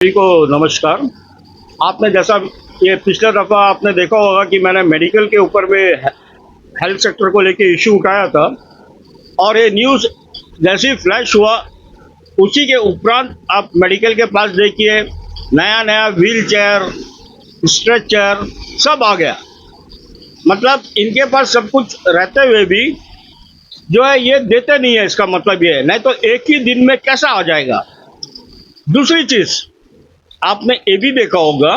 सभी को नमस्कार। आपने जैसा ये पिछले दफ़ा आपने देखा होगा कि मैंने मेडिकल के ऊपर में हेल्थ सेक्टर को लेके इशू उठाया था और ये न्यूज़ जैसे ही फ्लैश हुआ उसी के उपरांत आप मेडिकल के पास देखिए नया नया व्हील चेयर, स्ट्रेचर सब आ गया। मतलब इनके पास सब कुछ रहते हुए भी जो है ये देते नहीं है। इसका मतलब ये है, नहीं तो एक ही दिन में कैसा आ जाएगा। दूसरी चीज़ आपने ये भी देखा होगा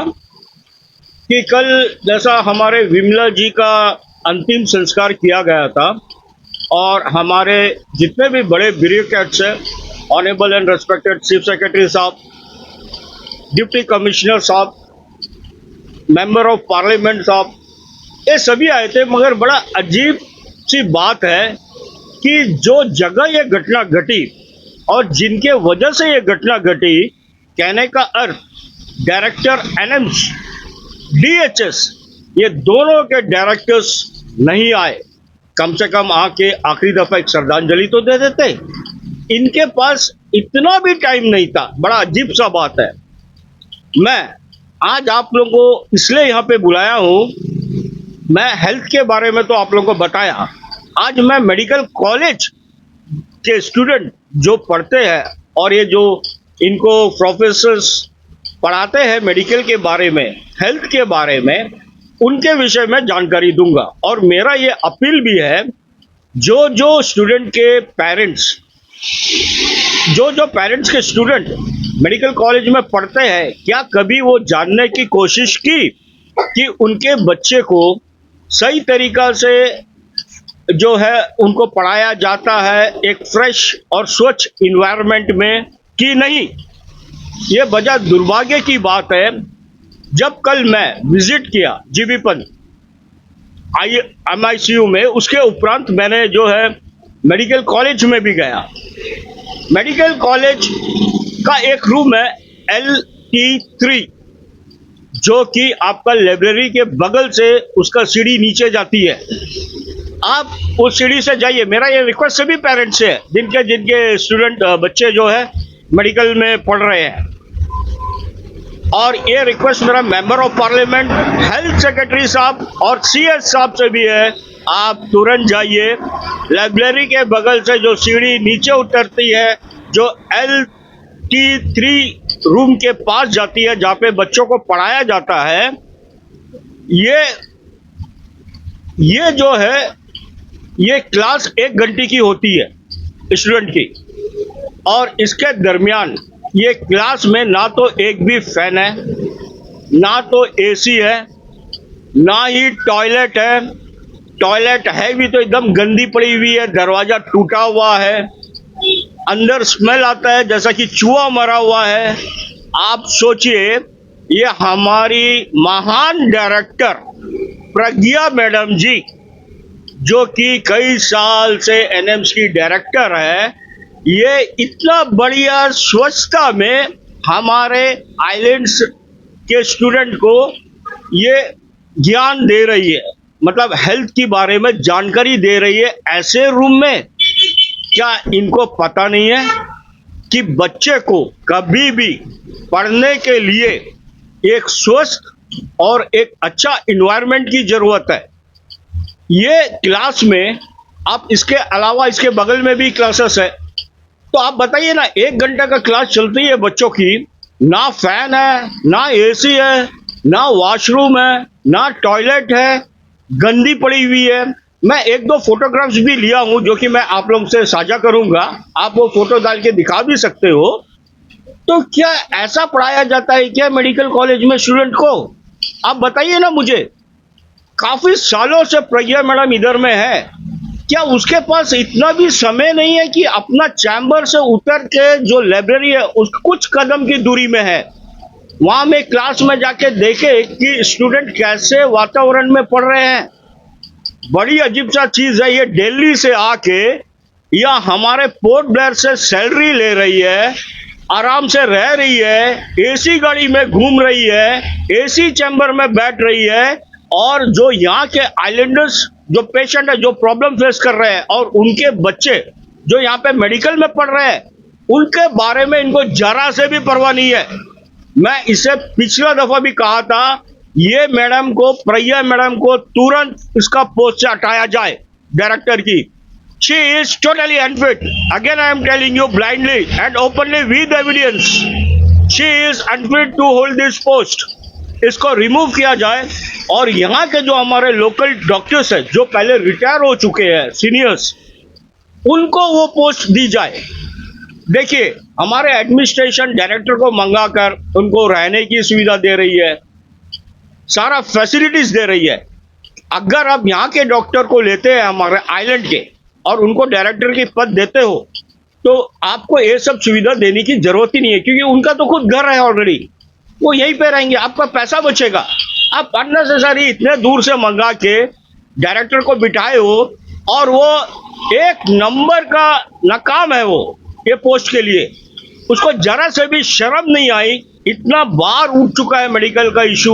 कि कल जैसा हमारे विमला जी का अंतिम संस्कार किया गया था और हमारे जितने भी बड़े ब्यूरोक्रेट्स हैं, honourable and respected chief secretary साहब, डिप्टी कमिश्नर साहब, मेंबर ऑफ पार्लियामेंट साहब, ये सभी आए थे। मगर बड़ा अजीब सी बात है कि जो जगह ये घटना घटी और जिनके वजह से ये घटना घटी, कहने का अर्थ डायरेक्टर एनएम्स, डीएचएस, ये दोनों के डायरेक्टर्स नहीं आए। कम से कम आके आखिरी दफा एक श्रद्धांजलि तो दे देते। इनके पास इतना भी टाइम नहीं था। बड़ा अजीब सा बात है। मैं आज आप लोगों को इसलिए यहाँ पे बुलाया हूँ, मैं हेल्थ के बारे में तो आप लोगों को बताया। आज मैं मेडिकल कॉलेज के स्टूडेंट जो पढ़ते हैं और ये जो इनको प्रोफेसर्स पढ़ाते हैं मेडिकल के बारे में, हेल्थ के बारे में, उनके विषय में जानकारी दूंगा। और मेरा ये अपील भी है, जो स्टूडेंट के पेरेंट्स, जो पेरेंट्स के स्टूडेंट मेडिकल कॉलेज में पढ़ते हैं, क्या कभी वो जानने की कोशिश की कि उनके बच्चे को सही तरीका से जो है उनको पढ़ाया जाता है एक फ्रेश और स्वच्छ इन्वायरमेंट में कि नहीं। ये बड़ा दुर्भाग्य की बात है। जब कल मैं विजिट किया जीबी पंत MICU में, उसके उपरांत मैंने जो है मेडिकल कॉलेज में भी गया। मेडिकल कॉलेज का एक रूम है LT3, जो कि आपका लाइब्रेरी के बगल से उसका सीढ़ी नीचे जाती है। आप उस सीढ़ी से जाइए। मेरा ये रिक्वेस्ट सभी पेरेंट्स से है जिनके स्टूडेंट बच्चे जो है मेडिकल में पढ़ रहे हैं, और ये रिक्वेस्ट मेरा member of parliament, health secretary साहब और CS साहब से भी है। आप तुरंत जाइए, लाइब्रेरी के बगल से जो सीढ़ी नीचे उतरती है, जो LT3 रूम के पास जाती है, जहाँ पे बच्चों को पढ़ाया जाता है, ये जो है ये क्लास 1 घंटे की होती है स्टूडेंट की, और इसके दरमियान ये क्लास में ना तो एक भी फैन है, ना तो AC है, ना ही टॉयलेट है। टॉयलेट है भी तो एकदम गंदी पड़ी हुई है, दरवाजा टूटा हुआ है, अंदर स्मेल आता है जैसा कि चूहा मरा हुआ है। आप सोचिए, ये हमारी महान डायरेक्टर प्रज्ञा मैडम जी, जो कि कई साल से एनएम्स की डायरेक्टर है, ये इतना बढ़िया स्वच्छता में हमारे आइलैंड्स के स्टूडेंट को ये ज्ञान दे रही है, मतलब हेल्थ के बारे में जानकारी दे रही है ऐसे रूम में। क्या इनको पता नहीं है कि बच्चे को कभी भी पढ़ने के लिए एक स्वस्थ और एक अच्छा इन्वायरमेंट की जरूरत है। ये क्लास में आप इसके अलावा इसके बगल में भी क्लासेस है, तो आप बताइए ना, 1 घंटा का क्लास चलती है बच्चों की, ना फैन है, ना AC है, ना वॉशरूम है, ना टॉयलेट है, गंदी पड़ी हुई है। मैं 1-2 फोटोग्राफ्स भी लिया हूं जो कि मैं आप लोगों से साझा करूंगा, आप वो फोटो डाल के दिखा भी सकते हो। तो क्या ऐसा पढ़ाया जाता है क्या मेडिकल कॉलेज में स्टूडेंट को? आप बताइए ना मुझे। काफी सालों से प्रज्ञा मैडम इधर में है, क्या उसके पास इतना भी समय नहीं है कि अपना चैम्बर से उतर के जो लाइब्रेरी है उस कुछ कदम की दूरी में है, वहां में क्लास में जाके देखे कि स्टूडेंट कैसे वातावरण में पढ़ रहे हैं? बड़ी अजीब सा चीज है। ये दिल्ली से आके या हमारे पोर्ट ब्लेयर से सैलरी ले रही है, आराम से रह रही है, AC गाड़ी में घूम रही है, AC चैम्बर में बैठ रही है, और जो यहाँ के आइलैंडर्स जो पेशेंट है, जो प्रॉब्लम फेस कर रहे हैं, और उनके बच्चे जो यहाँ पे मेडिकल में पढ़ रहे हैं, उनके बारे में इनको जरा से भी परवाह नहीं है। मैं इसे पिछला दफा भी कहा था, ये मैडम को, प्रज्ञा मैडम को तुरंत इसका पोस्ट से हटाया जाए, डायरेक्टर की। She is totally unfit. Again I am telling you blindly and openly with evidence, she is unfit to hold this post. इसको रिमूव किया जाए और यहाँ के जो हमारे लोकल डॉक्टर्स हैं, जो पहले रिटायर हो चुके हैं, सीनियर्स, उनको वो पोस्ट दी जाए। देखिए, हमारे एडमिनिस्ट्रेशन डायरेक्टर को मंगाकर उनको रहने की सुविधा दे रही है, सारा फैसिलिटीज दे रही है। अगर आप यहाँ के डॉक्टर को लेते हैं हमारे आइलैंड के और उनको डायरेक्टर की पद देते हो, तो आपको ये सब सुविधा देने की जरूरत ही नहीं है, क्योंकि उनका तो खुद घर है ऑलरेडी, वो यहीं पे रहेंगे, आपका पैसा बचेगा। आप अननेसेसरी इतने दूर से मंगा के डायरेक्टर को बिठाए हो, और वो एक नंबर का नाकाम है वो ये पोस्ट के लिए। उसको जरा से भी शर्म नहीं आई, इतना बार उठ चुका है मेडिकल का इशू,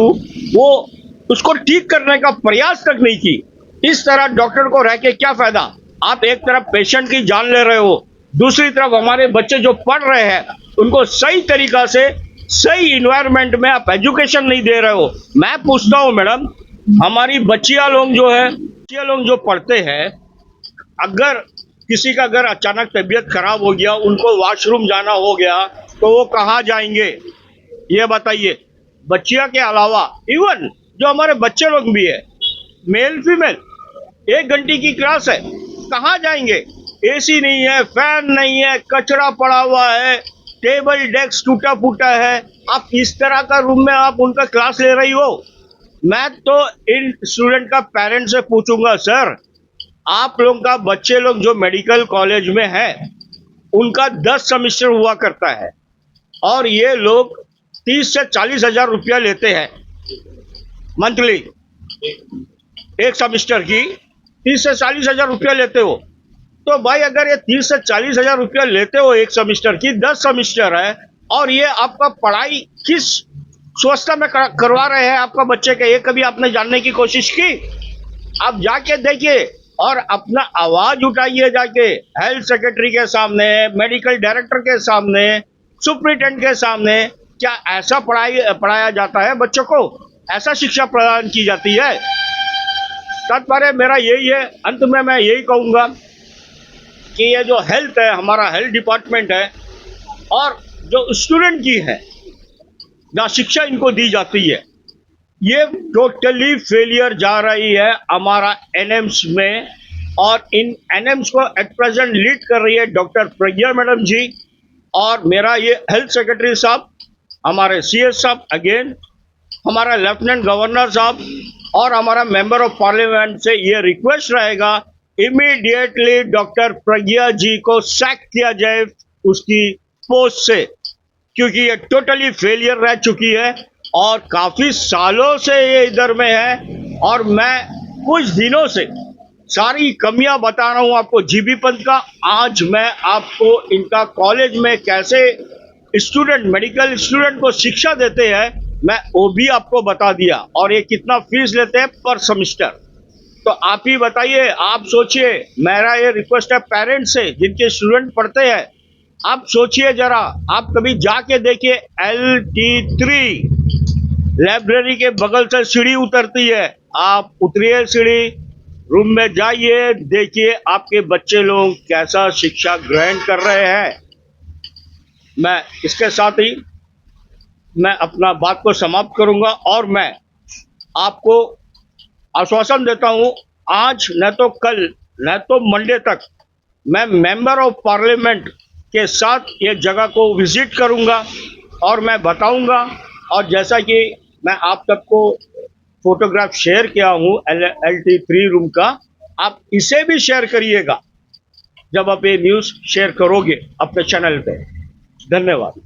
वो उसको ठीक करने का प्रयास तक नहीं की। इस तरह डॉक्टर को रह के क्या फायदा? आप एक तरफ पेशेंट की जान ले रहे हो, दूसरी तरफ हमारे बच्चे जो पढ़ रहे हैं उनको सही तरीका से, सही इन्वायरमेंट में आप एजुकेशन नहीं दे रहे हो। मैं पूछता हूँ मैडम, हमारी बच्चियां लोग जो है, बच्चियां लोग जो पढ़ते हैं, अगर किसी का अगर अचानक तबीयत खराब हो गया, उनको वॉशरूम जाना हो गया, तो वो कहाँ जाएंगे ये बताइए? बच्चियों के अलावा इवन जो हमारे बच्चे लोग भी है, मेल फीमेल, 1 घंटे की क्लास है, कहाँ जाएंगे? एसी नहीं है, फैन नहीं है, कचरा पड़ा हुआ है, टेबल डेस्क टूटा फूटा है, आप इस तरह का रूम में आप उनका क्लास ले रही हो? मैं तो इन स्टूडेंट का पेरेंट्स से पूछूंगा, सर आप लोग का बच्चे लोग जो मेडिकल कॉलेज में है, उनका 10 सेमेस्टर हुआ करता है, और ये लोग 30 से 40 हजार रुपया लेते हैं मंथली, एक सेमेस्टर की 30 से 40 हजार रुपया लेते हो। तो भाई अगर ये 30 से 40 हजार रुपया लेते हो एक सेमेस्टर की, 10 सेमेस्टर है, और ये आपका पढ़ाई किस स्वस्था में करवा रहे हैं आपका बच्चे के, ये कभी आपने जानने की कोशिश की? आप जाके देखिए और अपना आवाज उठाइए जाके हेल्थ सेक्रेटरी के सामने, मेडिकल डायरेक्टर के सामने, सुप्रिटेंडेंट के सामने। क्या ऐसा पढ़ाया जाता है बच्चों को? ऐसा शिक्षा प्रदान की जाती है? तात्पर्य मेरा यही है, अंत में मैं यही कहूँगा कि ये जो हेल्थ है, हमारा हेल्थ डिपार्टमेंट है, और जो स्टूडेंट की है, जहाँ शिक्षा इनको दी जाती है, ये टोटली फेलियर जा रही है हमारा एनएम्स में। और इन एनएम्स को एट प्रेजेंट लीड कर रही है डॉक्टर प्रज्ञा मैडम जी, और मेरा ये हेल्थ सेक्रेटरी साहब, हमारे सीएस साहब, अगेन हमारा लेफ्टिनेंट गवर्नर साहब और हमारा मेंबर ऑफ पार्लियामेंट से ये रिक्वेस्ट रहेगा, इमीडिएटली डॉक्टर प्रज्ञा जी को सैक किया जाए उसकी पोस्ट से, क्योंकि ये टोटली फेलियर रह चुकी है और काफी सालों से ये इधर में है। और मैं कुछ दिनों से सारी कमियां बता रहा हूं आपको जीबी पंत का। आज मैं आपको इनका कॉलेज में कैसे स्टूडेंट, मेडिकल स्टूडेंट को शिक्षा देते हैं, मैं वो भी आपको बता दिया, और ये कितना फीस लेते हैं पर सेमेस्टर। तो आप ही बताइए, आप सोचिए। मेरा ये रिक्वेस्ट है पेरेंट्स से जिनके स्टूडेंट पढ़ते हैं, आप सोचिए जरा, आप कभी जाके देखिए LT3 लाइब्रेरी के बगल से सीढ़ी उतरती है, आप उतरिए सीढ़ी, रूम में जाइए, देखिए आपके बच्चे लोग कैसा शिक्षा ग्रहण कर रहे हैं। मैं इसके साथ ही मैं अपना बात को समाप्त करूंगा, और मैं आपको आश्वासन देता हूं, आज न तो कल न तो मंडे तक मैं मेंबर ऑफ पार्लियामेंट के साथ ये जगह को विजिट करूंगा और मैं बताऊंगा। और जैसा कि मैं आप सबको फोटोग्राफ शेयर किया हूं LT3 रूम का, आप इसे भी शेयर करिएगा जब आप ये न्यूज़ शेयर करोगे अपने चैनल पे। धन्यवाद।